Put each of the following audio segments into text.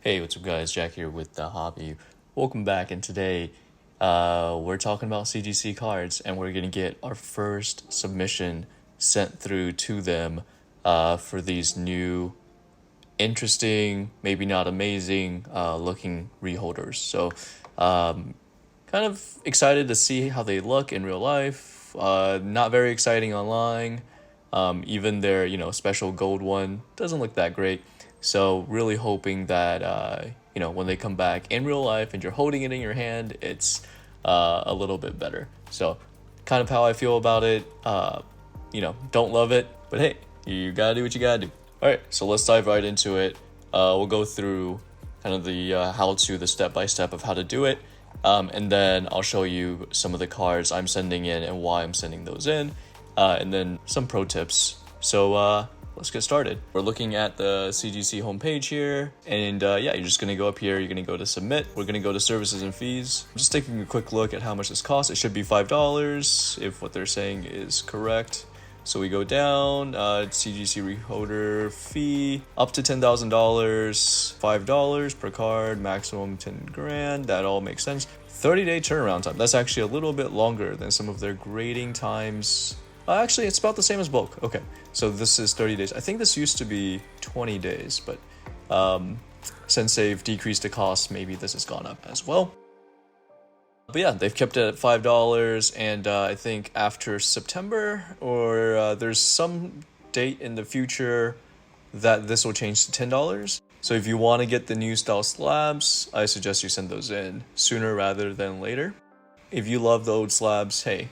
Hey, what's up guys, Jack here with The Hobby. Welcome back, and today we're talking about CGC cards, and we're going to get our first submission sent through to them for these new, interesting, maybe not amazing looking reholders. So kind of excited to see how they look in real life. Not very exciting online. Even their, special gold one doesn't look that great. So really hoping that, when they come back in real life and you're holding it in your hand, it's a little bit better. So kind of how I feel about it. Don't love it, but hey, you gotta do what you gotta do. All right, so let's dive right into it. We'll go through kind of the how-to, the step-by-step of how to do it. And then I'll show you some of the cards I'm sending in and why I'm sending those in. And then some pro tips. So let's get started. We're looking at the CGC homepage here, and you're just gonna go up here, you're gonna go to submit, we're gonna go to services and fees. I'm just taking a quick look at how much this costs. It should be $5 if what they're saying is correct. So we go down, CGC reholder fee, up to $10,000, $5 per card, maximum 10 grand, that all makes sense. 30-day turnaround time, that's actually a little bit longer than some of their grading times. Actually, it's about the same as bulk. Okay, so this is 30 days. I think this used to be 20 days, but since they've decreased the cost, maybe this has gone up as well. But yeah, they've kept it at $5, and I think after September, or there's some date in the future that this will change to $10. So if you want to get the new style slabs, I suggest you send those in sooner rather than later. If you love the old slabs, hey,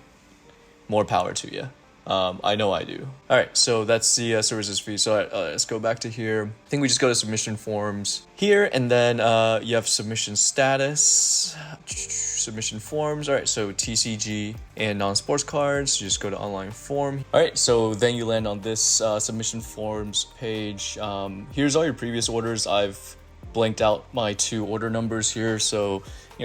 more power to you. I know I do. All right, so that's the services fee. So let's go back to here. I think we just go to submission forms here, and then you have submission status, submission forms. All right, so TCG and non-sports cards, you just go to online form. All right, so then you land on this submission forms page. Here's all your previous orders. I've blanked out my 2 order numbers here, so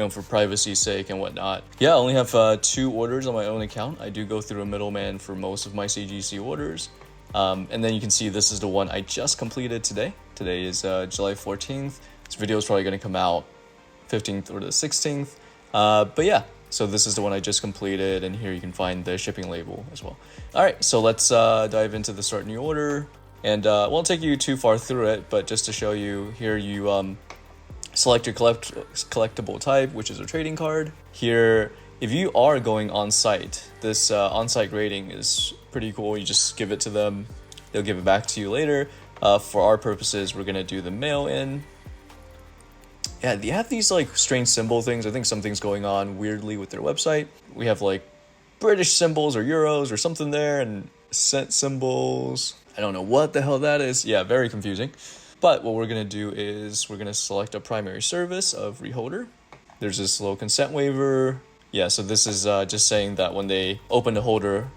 for privacy's sake and whatnot. Yeah, I only have 2 orders on my own account. I do go through a middleman for most of my CGC orders. And then you can see this is the one I just completed today. Today is July 14th. This video is probably going to come out 15th or the 16th. But yeah, so this is the one I just completed, and here you can find the shipping label as well. All right, so let's dive into the start new order. And won't take you too far through it, but just to show you, here you select your collectible type, which is a trading card. Here, if you are going on site, this on-site grading is pretty cool. You just give it to them, they'll give it back to you later. For our purposes, we're gonna do the mail-in. Yeah, they have these like strange symbol things. I think something's going on weirdly with their website. We have like British symbols or euros or something there, and cent symbols. I don't know what the hell that is. Yeah, very confusing. But what we're going to do is we're going to select a primary service of reholder. There's this little consent waiver. Yeah, so this is just saying that when they open the holder,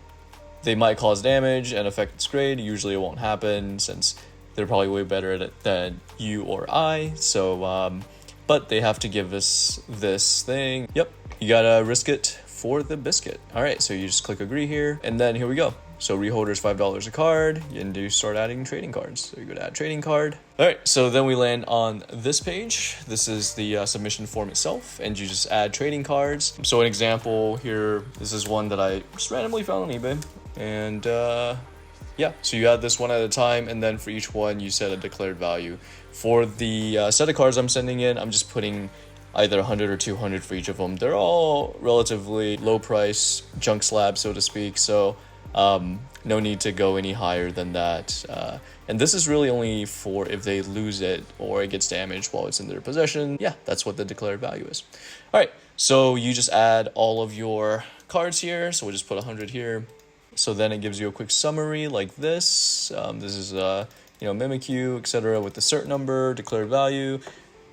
they might cause damage and affect its grade. Usually it won't happen since they're probably way better at it than you or I. So, but they have to give us this thing. Yep, you got to risk it for the biscuit. All right, so you just click agree here, and then here we go. So reholder is $5 a card, and you start adding trading cards. So you go to add trading card. All right, so then we land on this page. This is the submission form itself, and you just add trading cards. So an example here, this is one that I just randomly found on eBay. And yeah, so you add this one at a time, and then for each one, you set a declared value. For the set of cards I'm sending in, I'm just putting either 100 or 200 for each of them. They're all relatively low price, junk slab, so to speak. So no need to go any higher than that. And this is really only for if they lose it or it gets damaged while it's in their possession. Yeah, that's what the declared value is. All right, so you just add all of your cards here. So we'll just put 100 here. So then it gives you a quick summary like this. This is, Mimikyu, etc. with the cert number, declared value.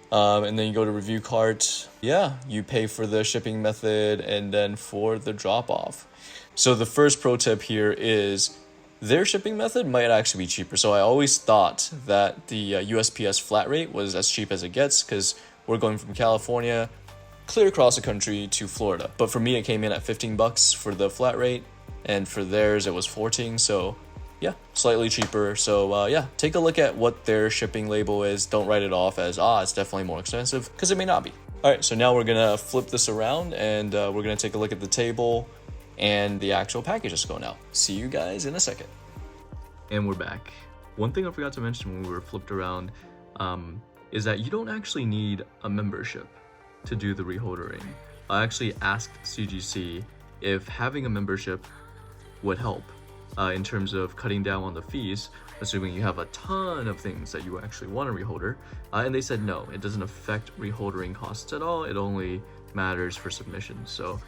And then you go to review cart. Yeah, you pay for the shipping method and then for the drop off. So the first pro tip here is their shipping method might actually be cheaper. So I always thought that the USPS flat rate was as cheap as it gets because we're going from California clear across the country to Florida. But for me, it came in at $15 for the flat rate, and for theirs it was 14. So yeah, slightly cheaper. So yeah, take a look at what their shipping label is. Don't write it off as, it's definitely more expensive, because it may not be. All right, so now we're gonna flip this around and we're gonna take a look at the table and the actual package that's going out. See you guys in a second. And we're back. One thing I forgot to mention when we were flipped around is that you don't actually need a membership to do the reholdering. I actually asked CGC if having a membership would help in terms of cutting down on the fees, assuming you have a ton of things that you actually want to reholder, and they said no, it doesn't affect reholdering costs at all. It only matters for submissions. So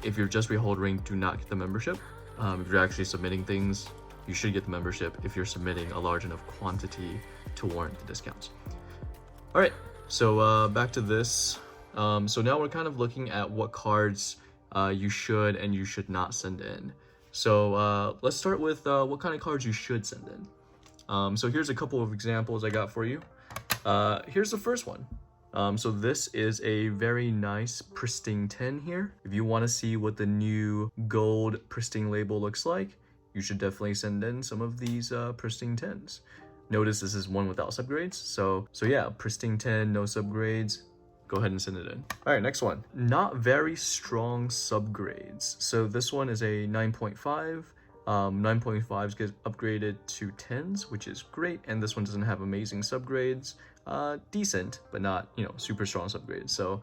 if you're just reholdering, do not get the membership. If you're actually submitting things, you should get the membership if you're submitting a large enough quantity to warrant the discounts. All right, so back to this. So now we're kind of looking at what cards you should and you should not send in. So let's start with what kind of cards you should send in. So here's a couple of examples I got for you. Here's the first one. So this is a very nice pristine 10 here. If you want to see what the new gold pristine label looks like, you should definitely send in some of these pristine 10s. Notice this is one without subgrades. So yeah, pristine 10, no subgrades. Go ahead and send it in. All right, next one. Not very strong subgrades. So this one is a 9.5. 9.5s get upgraded to 10s, which is great. And this one doesn't have amazing subgrades. Decent, but not, super strong subgrades. So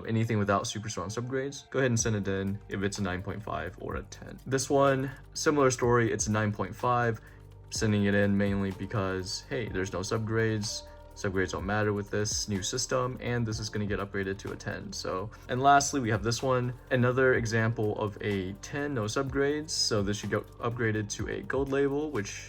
anything without super strong subgrades, go ahead and send it in if it's a 9.5 or a 10. This one, similar story, it's a 9.5. Sending it in mainly because, hey, there's no subgrades. Subgrades don't matter with this new system, and this is going to get upgraded to a 10. So, and lastly, we have this one, another example of a 10, no subgrades. So this should get upgraded to a gold label, which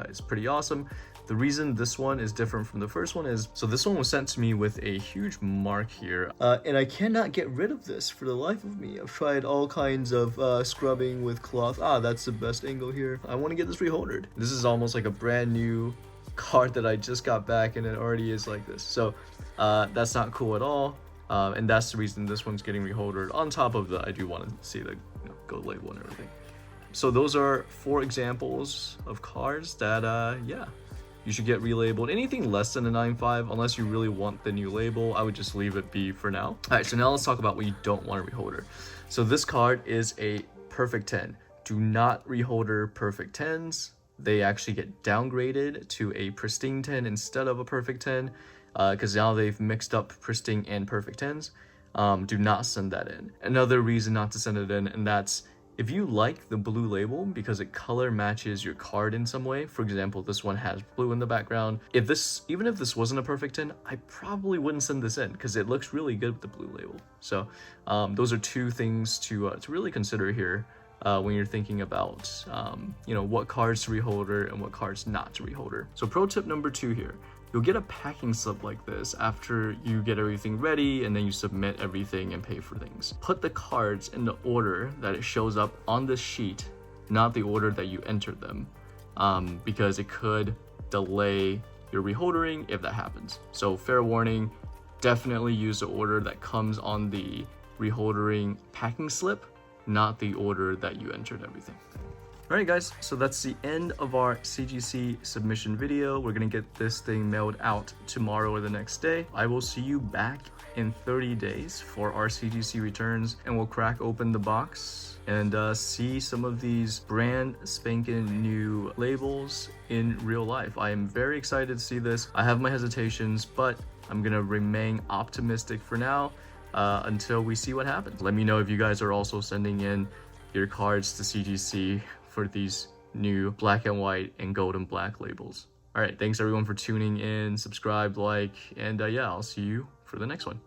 is pretty awesome. The reason this one is different from the first one is, so this one was sent to me with a huge mark here, and I cannot get rid of this for the life of me. I've tried all kinds of scrubbing with cloth. That's the best angle here. I want to get this reholdered. This is almost like a brand new card that I just got back, and it already is like this. So that's not cool at all, and that's the reason this one's getting reholdered. On top of that, I do want to see the gold label and everything. So those are 4 examples of cards that yeah, you should get relabeled. Anything less than a 9.5, unless you really want the new label, I would just leave it be for now. All right, so now let's talk about what you don't want to reholder. So this card is a perfect 10. Do not reholder perfect 10s. They actually get downgraded to a pristine 10 instead of a perfect 10, because now they've mixed up pristine and perfect 10s. Do not send that in. Another reason not to send it in, and that's if you like the blue label because it color matches your card in some way. For example, this one has blue in the background. Even if this wasn't a perfect 10, I probably wouldn't send this in because it looks really good with the blue label. So those are 2 things to really consider here. When you're thinking about, what cards to reholder and what cards not to reholder. So pro tip number 2 here, you'll get a packing slip like this after you get everything ready and then you submit everything and pay for things. Put the cards in the order that it shows up on this sheet, not the order that you entered them, because it could delay your reholdering if that happens. So fair warning, definitely use the order that comes on the reholdering packing slip, not the order that you entered everything. All right, guys, so that's the end of our CGC submission video. We're gonna get this thing mailed out tomorrow or the next day. I will see you back in 30 days for our CGC returns, and we'll crack open the box and see some of these brand spanking new labels in real life. I am very excited to see this. I have my hesitations, but I'm gonna remain optimistic for now. Until we see what happens. Let me know if you guys are also sending in your cards to CGC for these new black and white and gold and black labels. All right, thanks everyone for tuning in, subscribe, like, and yeah, I'll see you for the next one.